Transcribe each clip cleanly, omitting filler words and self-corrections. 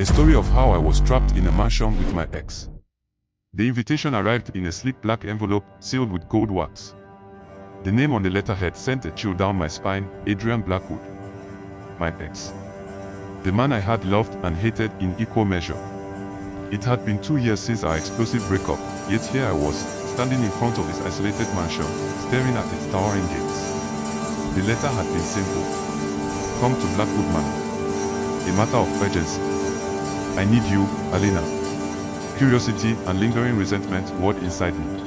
A story of how I was trapped in a mansion with my ex. The invitation arrived in a sleek black envelope sealed with gold wax. The name on the letterhead sent a chill down my spine, Adrian Blackwood. My ex. The man I had loved and hated in equal measure. It had been 2 years since our explosive breakup, yet here I was, standing in front of his isolated mansion, staring at its towering gates. The letter had been simple. Come to Blackwood Manor. A matter of urgency. I need you, Alina. Curiosity and lingering resentment warred inside me.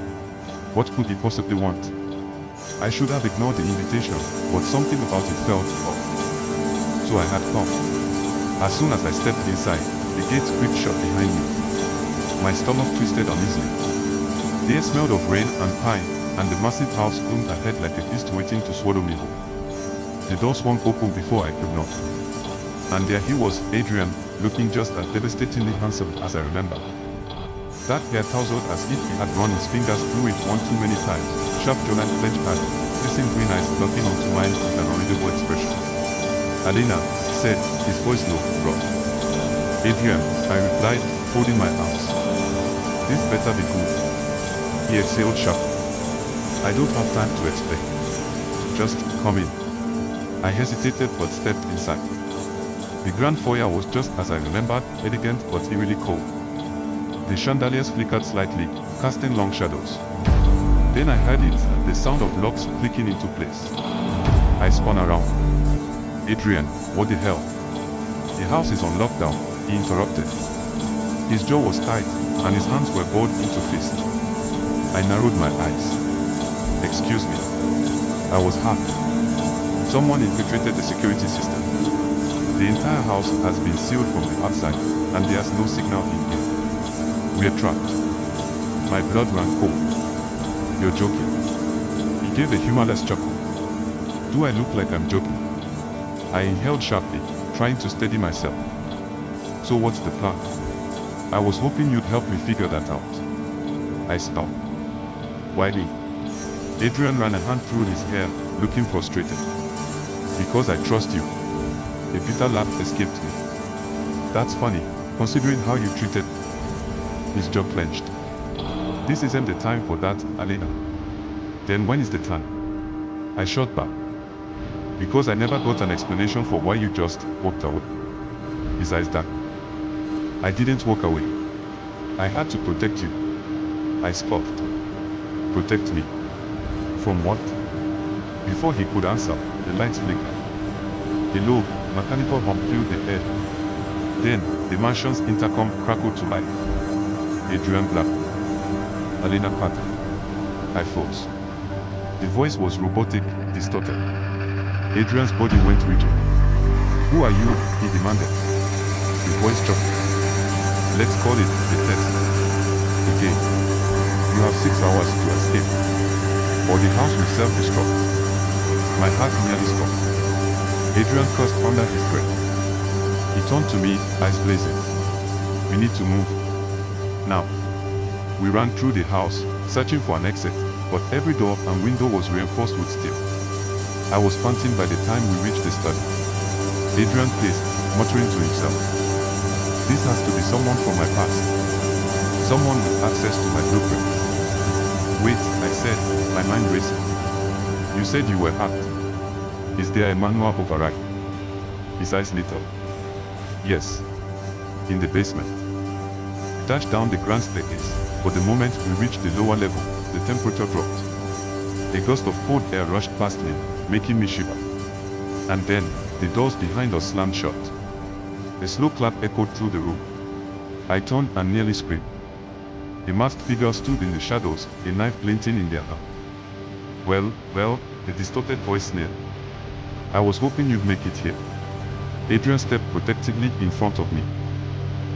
What could he possibly want? I should have ignored the invitation, but something about it felt off. So I had come. As soon as I stepped inside, the gate creaked shut behind me. My stomach twisted uneasily. The air smelled of rain and pine, and the massive house loomed ahead like a beast waiting to swallow me whole. The door swung open before I could knock. And there he was, Adrian, looking just as devastatingly handsome as I remember. That hair tousled as if he had run his fingers through it one too many times, sharp jaw and clenched hand, piercing green eyes looking onto mine with an unreadable expression. Alina, he said, his voice low, rough. Adrian, I replied, folding my arms. This better be good. He exhaled sharply. I don't have time to explain. Just come in. I hesitated but stepped inside. The grand foyer was just as I remembered, elegant but eerily cold. The chandeliers flickered slightly, casting long shadows. Then I heard it, the sound of locks clicking into place. I spun around. Adrian, what the hell? The house is on lockdown, he interrupted. His jaw was tight, and his hands were balled into fists. I narrowed my eyes. Excuse me. I was hacked. Someone infiltrated the security system. The entire house has been sealed from the outside, and there's no signal in here. We're trapped. My blood ran cold. You're joking. He gave a humorless chuckle. Do I look like I'm joking? I inhaled sharply, trying to steady myself. So what's the plan? I was hoping you'd help me figure that out. I stopped. Why? Adrian ran a hand through his hair, looking frustrated. Because I trust you. A bitter laugh escaped me. That's funny, considering how you treated me. His jaw clenched. This isn't the time for that, Alina. Then when is the time? I shot back. Because I never got an explanation for why you just walked away. His eyes darkened. I didn't walk away. I had to protect you. I scoffed. Protect me? From what? Before he could answer, the lights flickered. A low, mechanical hum filled the air. Then, the mansion's intercom crackled to life. Adrian Blackwood. Alina Carter. I froze. The voice was robotic, distorted. Adrian's body went rigid. Who are you? He demanded. The voice chuckled. Let's call it the test. The game. You have 6 hours to escape. Or the house will self-destruct. My heart nearly stopped. Adrian cursed under his breath. He turned to me, eyes blazing. We need to move. Now. We ran through the house, searching for an exit, but every door and window was reinforced with steel. I was panting by the time we reached the study. Adrian paced, muttering to himself. This has to be someone from my past. Someone with access to my blueprints. Wait, I said, my mind racing. You said you were hacked. Is there a manual override? His eyes lit up. Yes. In the basement. We dashed down the grand staircase, but the moment we reached the lower level, the temperature dropped. A gust of cold air rushed past me, making me shiver. And then, the doors behind us slammed shut. A slow clap echoed through the room. I turned and nearly screamed. A masked figure stood in the shadows, a knife glinting in their hand. Well, the distorted voice sneered. I was hoping you'd make it here. Adrian stepped protectively in front of me.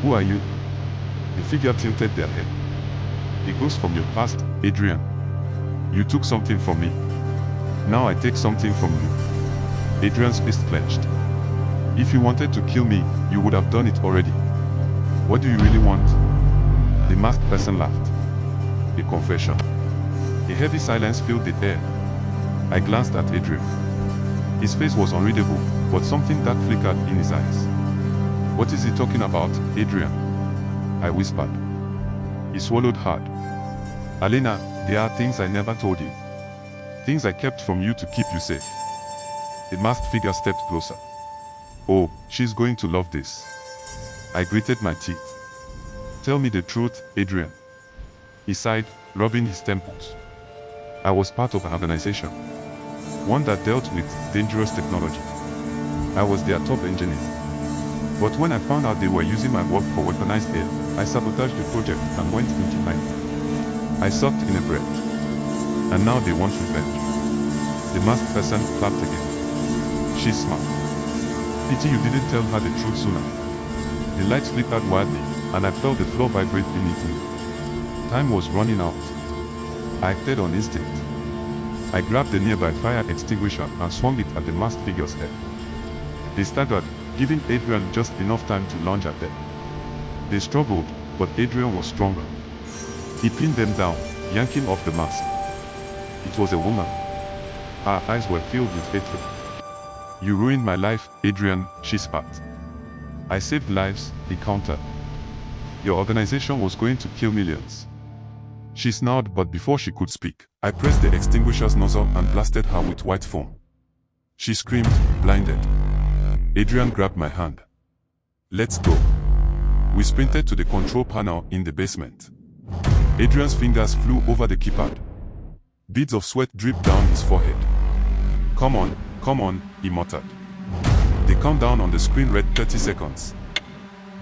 Who are you? The figure tilted their head. A ghost from your past, Adrian. You took something from me. Now I take something from you. Adrian's fist clenched. If you wanted to kill me, you would have done it already. What do you really want? The masked person laughed. A confession. A heavy silence filled the air. I glanced at Adrian. His face was unreadable, but something dark flickered in his eyes. What is he talking about, Adrian? I whispered. He swallowed hard. Alena, there are things I never told you. Things I kept from you to keep you safe. The masked figure stepped closer. Oh, she's going to love this. I gritted my teeth. Tell me the truth, Adrian. He sighed, rubbing his temples. I was part of an organization. One that dealt with dangerous technology. I was their top engineer. But when I found out they were using my work for weaponized air, I sabotaged the project and went into hiding. I sucked in a breath. And now they want revenge. The masked person clapped again. She's smart. Pity you didn't tell her the truth sooner. The lights flickered wildly, and I felt the floor vibrate beneath me. Time was running out. I acted on instinct. I grabbed the nearby fire extinguisher and swung it at the masked figure's head. They staggered, giving Adrian just enough time to lunge at them. They struggled, but Adrian was stronger. He pinned them down, yanking off the mask. It was a woman. Her eyes were filled with hatred. You ruined my life, Adrian, she spat. I saved lives, he countered. Your organization was going to kill millions. She snarled, but before she could speak, I pressed the extinguisher's nozzle and blasted her with white foam. She screamed, blinded. Adrian grabbed my hand. Let's go. We sprinted to the control panel in the basement. Adrian's fingers flew over the keypad. Beads of sweat dripped down his forehead. Come on, he muttered. The countdown on the screen read 30 seconds.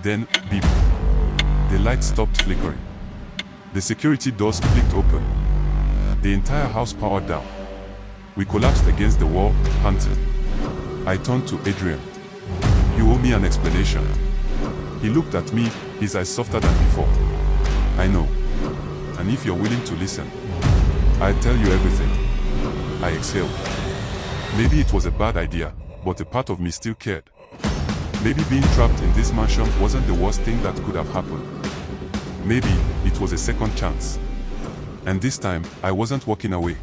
Then, beep. The light stopped flickering. The security doors clicked open. The entire house powered down. We collapsed against the wall, panting. I turned to Adrian. You owe me an explanation. He looked at me, his eyes softer than before. I know. And if you're willing to listen, I'll tell you everything. I exhaled. Maybe it was a bad idea, but a part of me still cared. Maybe being trapped in this mansion wasn't the worst thing that could have happened. Maybe it was a second chance. And this time, I wasn't walking away.